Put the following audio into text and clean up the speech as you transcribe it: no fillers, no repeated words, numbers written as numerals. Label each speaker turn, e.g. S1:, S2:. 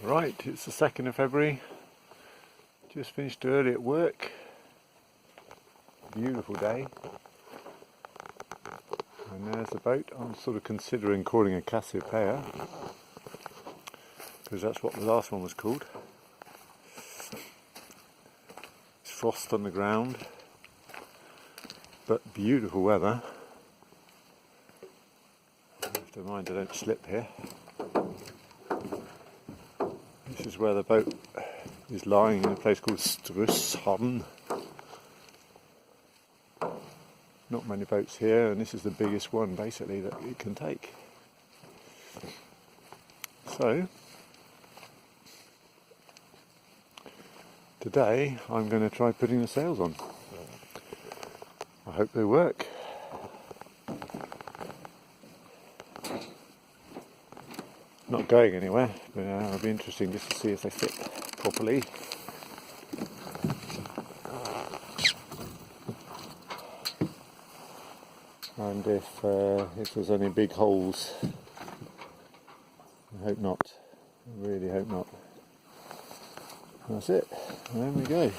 S1: Right, it's the 2nd of February. Just finished early at work. Beautiful day. And there's the boat. I'm sort of considering calling a Cassiopeia, because that's what the last one was called. It's frost on the ground, but beautiful weather. I have to mind I don't slip here. This is where the boat is lying, in a place called Strusshavn. Not many boats here, and this is the biggest one basically that it can take. So today I'm going to try putting the sails on. I hope they work. Not going anywhere, but it'll be interesting just to see if they fit properly. And if there's any big holes. I hope not. I really hope not. That's it. There we go.